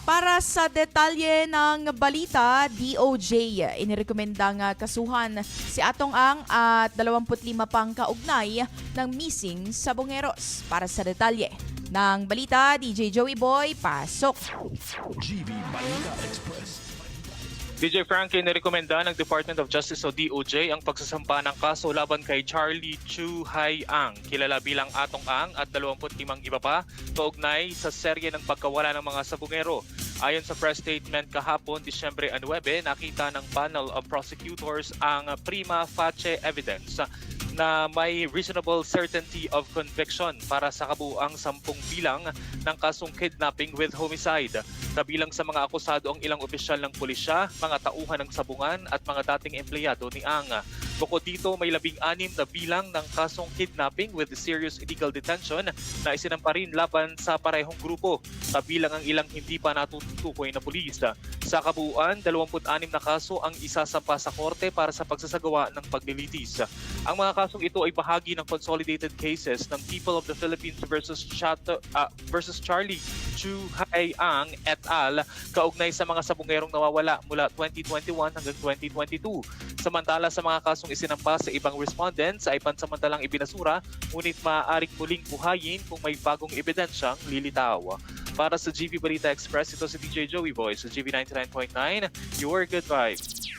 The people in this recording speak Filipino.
Para sa detalye ng balita, DOJ inirekomendang kasuhan si Atong Ang at 25 pang kaugnay ng missing sa Bungeros. Para sa detalye ng balita, DJ Joey Boy, pasok! GV Balita Express. DJ Frankie, nirekomenda ng Department of Justice o DOJ ang pagsasampa ng kaso laban kay Charlie Chu Hai Ang, kilala bilang Atong Ang at 25 iba pa, kaugnay sa serye ng pagkawala ng mga sabungero. Ayon sa press statement kahapon, Disyembre 9, nakita ng panel of prosecutors ang prima facie evidence na may reasonable certainty of conviction para sa kabuuang 10 bilang ng kasong kidnapping with homicide. Kabilang sa mga akusado ang ilang opisyal ng pulisya, mga tauhan ng sabungan at mga dating empleyado ni Ang. Bukod dito, may 16 na bilang ng kasong kidnapping with serious illegal detention na isinampa rin laban sa parehong grupo, kabilang ang ilang hindi pa natutukoy na pulis. Sa kabuuan, 26 na kaso ang isasampa sa korte para sa pagsasagawa ng paglilitis. Ang mga kasong ito ay bahagi ng consolidated cases ng People of the Philippines versus Charlie Chu Hai Ang et al. Kaugnay sa mga sabungerong nawawala mula 2021 hanggang 2022. Samantala sa mga kasong isinampa sa ibang respondents ay pansamantalang ibinasura, ngunit maaaring muling buhayin kung may bagong ebidensyang lilitaw. Para sa GV Balita Express, ito si DJ Joey Boy sa GV 99.9, your good vibes.